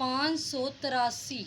583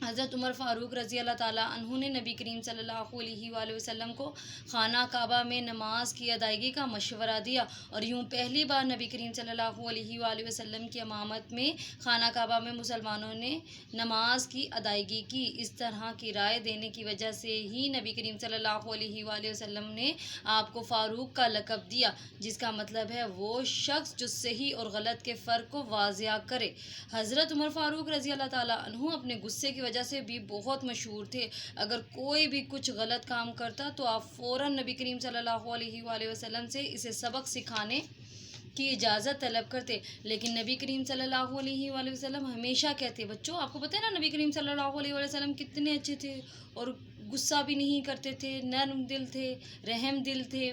حضرت عمر فاروق رضی اللہ تعالیٰ عنہ نے نبی کریم صلی اللہ علیہ وآلہ وسلم کو خانہ کعبہ میں نماز کی ادائیگی کا مشورہ دیا، اور یوں پہلی بار نبی کریم صلی اللہ علیہ وآلہ وسلم کی امامت میں خانہ کعبہ میں مسلمانوں نے نماز کی ادائیگی کی۔ اس طرح کی رائے دینے کی وجہ سے ہی نبی کریم صلی اللہ علیہ وآلہ وسلم نے آپ کو فاروق کا لقب دیا، جس کا مطلب ہے وہ شخص جو صحیح اور غلط کے فرق کو واضح کرے۔ حضرت عمر فاروق رضی اللہ تعالیٰ عنہ اپنے غصے کی وجہ سے بھی بہت مشہور تھے۔ اگر کوئی بھی کچھ غلط کام کرتا تو آپ فوراً نبی کریم صلی اللہ علیہ وآلہ وسلم سے اسے سبق سکھانے کی اجازت طلب کرتے، لیکن نبی کریم صلی اللہ علیہ وآلہ وسلم ہمیشہ کہتے، بچوں آپ کو پتہ ہے نا نبی کریم صلی اللہ علیہ وآلہ وسلم کتنے اچھے تھے اور غصہ بھی نہیں کرتے تھے، نرم دل تھے، رحم دل تھے،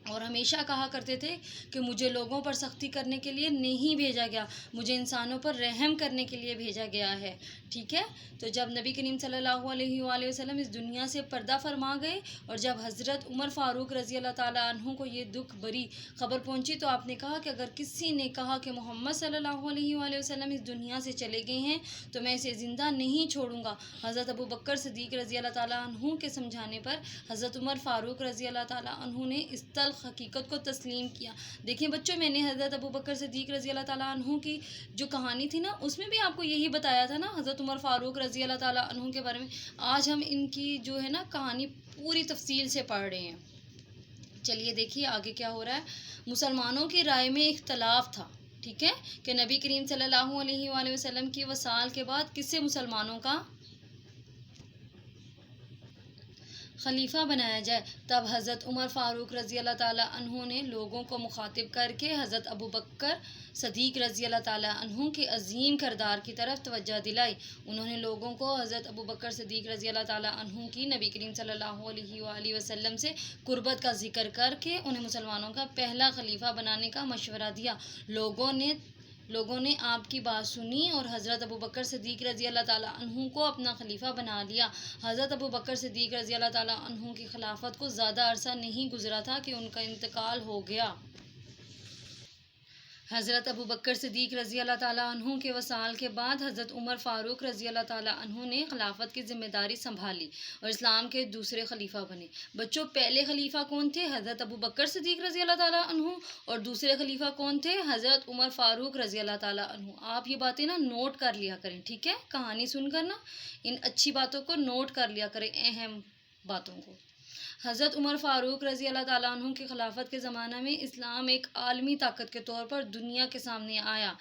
اور ہمیشہ کہا کرتے تھے کہ مجھے لوگوں پر سختی کرنے کے لیے نہیں بھیجا گیا، مجھے انسانوں پر رحم کرنے کے لیے بھیجا گیا ہے، ٹھیک ہے۔ تو جب نبی کریم صلی اللہ علیہ وآلہ وسلم اس دنیا سے پردہ فرما گئے اور جب حضرت عمر فاروق رضی اللہ تعالیٰ عنہ کو یہ دکھ بھری خبر پہنچی تو آپ نے کہا کہ اگر کسی نے کہا کہ محمد صلی اللہ علیہ وآلہ وسلم اس دنیا سے چلے گئے ہیں تو میں اسے زندہ نہیں چھوڑوں گا۔ حضرت ابو بکر صدیق رضی اللہ تعالیٰ عنہ کے سمجھانے پر حضرت عمر فاروق رضی اللہ تعالیٰ عنہ نے اس تلخ حقیقت کو تسلیم کیا۔ دیکھیں بچوں، میں نے حضرت ابو بکر صدیق رضی اللہ تعالیٰ عنہ کی جو کہانی تھی نا، اس میں بھی آپ کو یہی بتایا تھا نا حضرت عمر فاروق رضی اللہ تعالیٰ عنہ کے بارے میں۔ آج ہم ان کی جو ہے نا کہانی پوری تفصیل سے پڑھ رہے ہیں۔ چلیے دیکھیے آگے کیا ہو رہا ہے۔ مسلمانوں کی رائے میں اختلاف تھا، ٹھیک ہے، کہ نبی کریم صلی اللہ علیہ وآلہ وسلم کی وصال کے بعد کسے مسلمانوں کا خلیفہ بنایا جائے۔ تب حضرت عمر فاروق رضی اللہ تعالیٰ عنہ نے لوگوں کو مخاطب کر کے حضرت ابو بکر صدیق رضی اللہ تعالیٰ عنہ کے عظیم کردار کی طرف توجہ دلائی۔ انہوں نے لوگوں کو حضرت ابو بکر صدیق رضی اللہ تعالیٰ عنہ کی نبی کریم صلی اللہ علیہ وآلہ وسلم سے قربت کا ذکر کر کے انہیں مسلمانوں کا پہلا خلیفہ بنانے کا مشورہ دیا۔ لوگوں نے آپ کی بات سنی اور حضرت ابو بکر صدیق رضی اللہ تعالیٰ عنہ کو اپنا خلیفہ بنا لیا۔ حضرت ابو بکر صدیق رضی اللہ تعالیٰ عنہ کی خلافت کو زیادہ عرصہ نہیں گزرا تھا کہ ان کا انتقال ہو گیا۔ حضرت ابو بکر صدیق رضی اللہ تعالیٰ عنہ کے وصال کے بعد حضرت عمر فاروق رضی اللہ تعالیٰ عنہ نے خلافت کی ذمہ داری سنبھالی اور اسلام کے دوسرے خلیفہ بنے۔ بچوں، پہلے خلیفہ کون تھے؟ حضرت ابو بکر صدیق رضی اللہ تعالیٰ عنہ، اور دوسرے خلیفہ کون تھے؟ حضرت عمر فاروق رضی اللہ تعالیٰ عنہ۔ آپ یہ باتیں نا نوٹ کر لیا کریں، ٹھیک ہے، کہانی سن کر نا ان اچھی باتوں کو نوٹ کر لیا کریں، اہم باتوں کو۔ حضرت عمر فاروق رضی اللہ تعالیٰ عنہ کی خلافت کے زمانہ میں اسلام ایک عالمی طاقت کے طور پر دنیا کے سامنے آیا۔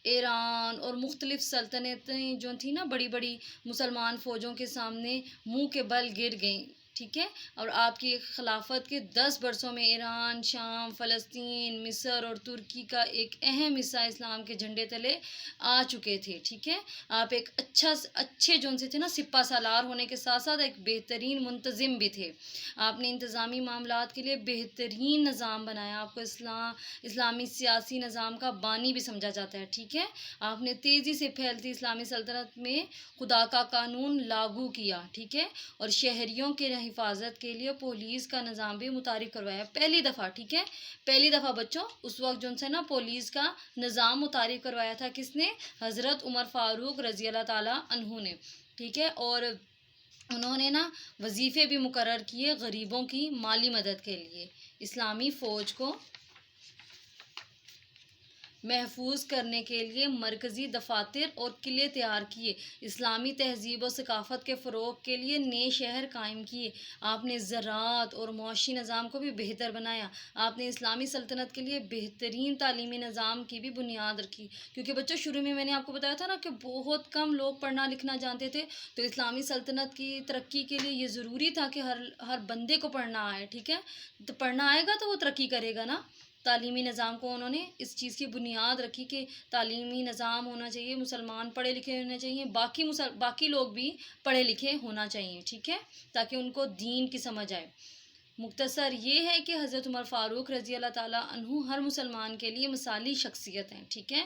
ایران اور مختلف سلطنتیں جو تھیں نا بڑی بڑی مسلمان فوجوں کے سامنے منہ کے بل گر گئیں، ٹھیک ہے، اور آپ کی خلافت کے 10 برسوں میں ایران، شام، فلسطین، مصر اور ترکی کا ایک اہم حصہ اسلام کے جھنڈے تلے آ چکے تھے، ٹھیک ہے۔ آپ ایک اچھے جو سے تھے نا سپہ سالار ہونے کے ساتھ ساتھ ایک بہترین منتظم بھی تھے۔ آپ نے انتظامی معاملات کے لیے بہترین نظام بنایا۔ آپ کو اسلامی سیاسی نظام کا بانی بھی سمجھا جاتا ہے، ٹھیک ہے۔ آپ نے تیزی سے پھیلتی اسلامی سلطنت میں خدا کا قانون لاگو کیا، ٹھیک ہے، اور شہریوں کے حفاظت کے لیے پولیس کا نظام بھی متعارف کروایا پہلی دفعہ، ٹھیک ہے، پہلی دفعہ بچوں اس وقت جو سے نا پولیس کا نظام متعارف کروایا تھا کس نے؟ حضرت عمر فاروق رضی اللہ تعالیٰ عنہ نے، ٹھیک ہے، اور انہوں نے نا وظیفے بھی مقرر کیے غریبوں کی مالی مدد کے لیے۔ اسلامی فوج کو محفوظ کرنے کے لیے مرکزی دفاتر اور قلعے تیار کیے۔ اسلامی تہذیب و ثقافت کے فروغ کے لیے نئے شہر قائم کیے۔ آپ نے زراعت اور معاشی نظام کو بھی بہتر بنایا۔ آپ نے اسلامی سلطنت کے لیے بہترین تعلیمی نظام کی بھی بنیاد رکھی، کیونکہ بچوں شروع میں نے آپ کو بتایا تھا نا کہ بہت کم لوگ پڑھنا لکھنا جانتے تھے، تو اسلامی سلطنت کی ترقی کے لیے یہ ضروری تھا کہ ہر بندے کو پڑھنا آئے، ٹھیک ہے، تو پڑھنا آئے گا تو وہ ترقی کرے گا نا۔ تعلیمی نظام کو انہوں نے اس چیز کی بنیاد رکھی کہ تعلیمی نظام ہونا چاہیے، مسلمان پڑھے لکھے ہونے چاہیے، باقی لوگ بھی پڑھے لکھے ہونا چاہیے، ٹھیک ہے، تاکہ ان کو دین کی سمجھ آئے۔ مختصر یہ ہے کہ حضرت عمر فاروق رضی اللہ تعالیٰ عنہ ہر مسلمان کے لیے مثالی شخصیت ہیں، ٹھیک ہے.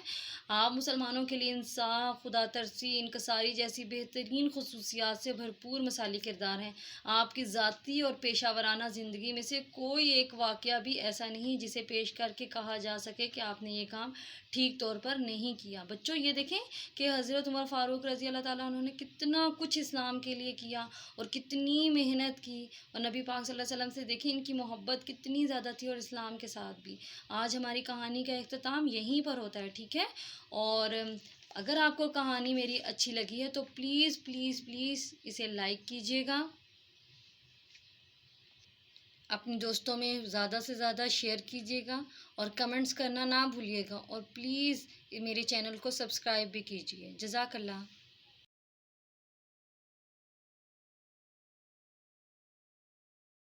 آپ مسلمانوں کے لیے انصاف، خدا ترسی، انکساری جیسی بہترین خصوصیات سے بھرپور مثالی کردار ہیں. آپ کی ذاتی اور پیشہ ورانہ زندگی میں سے کوئی ایک واقعہ بھی ایسا نہیں جسے پیش کر کے کہا جا سکے کہ آپ نے یہ کام ٹھیک طور پر نہیں کیا. بچوں یہ دیکھیں کہ حضرت عمر فاروق رضی اللہ تعالیٰ عنہ نے کتنا کچھ اسلام کے لیے کیا اور کتنی محنت کی، اور نبی پاک صلی اللہ علیہ وسلم سے دیکھیں ان کی محبت کتنی زیادہ تھی، اور اسلام کے ساتھ بھی. آج ہماری کہانی کا اختتام یہیں پر ہوتا ہے، ٹھیک ہے. اور اگر آپ کو کہانی میری اچھی لگی ہے تو پلیز پلیز پلیز اسے لائک کیجیے گا، اپنے دوستوں میں زیادہ سے زیادہ شیئر کیجیے گا، اور کمنٹس کرنا نہ بھولیے گا، اور پلیز میرے چینل کو سبسکرائب بھی کیجیے. جزاک اللہ.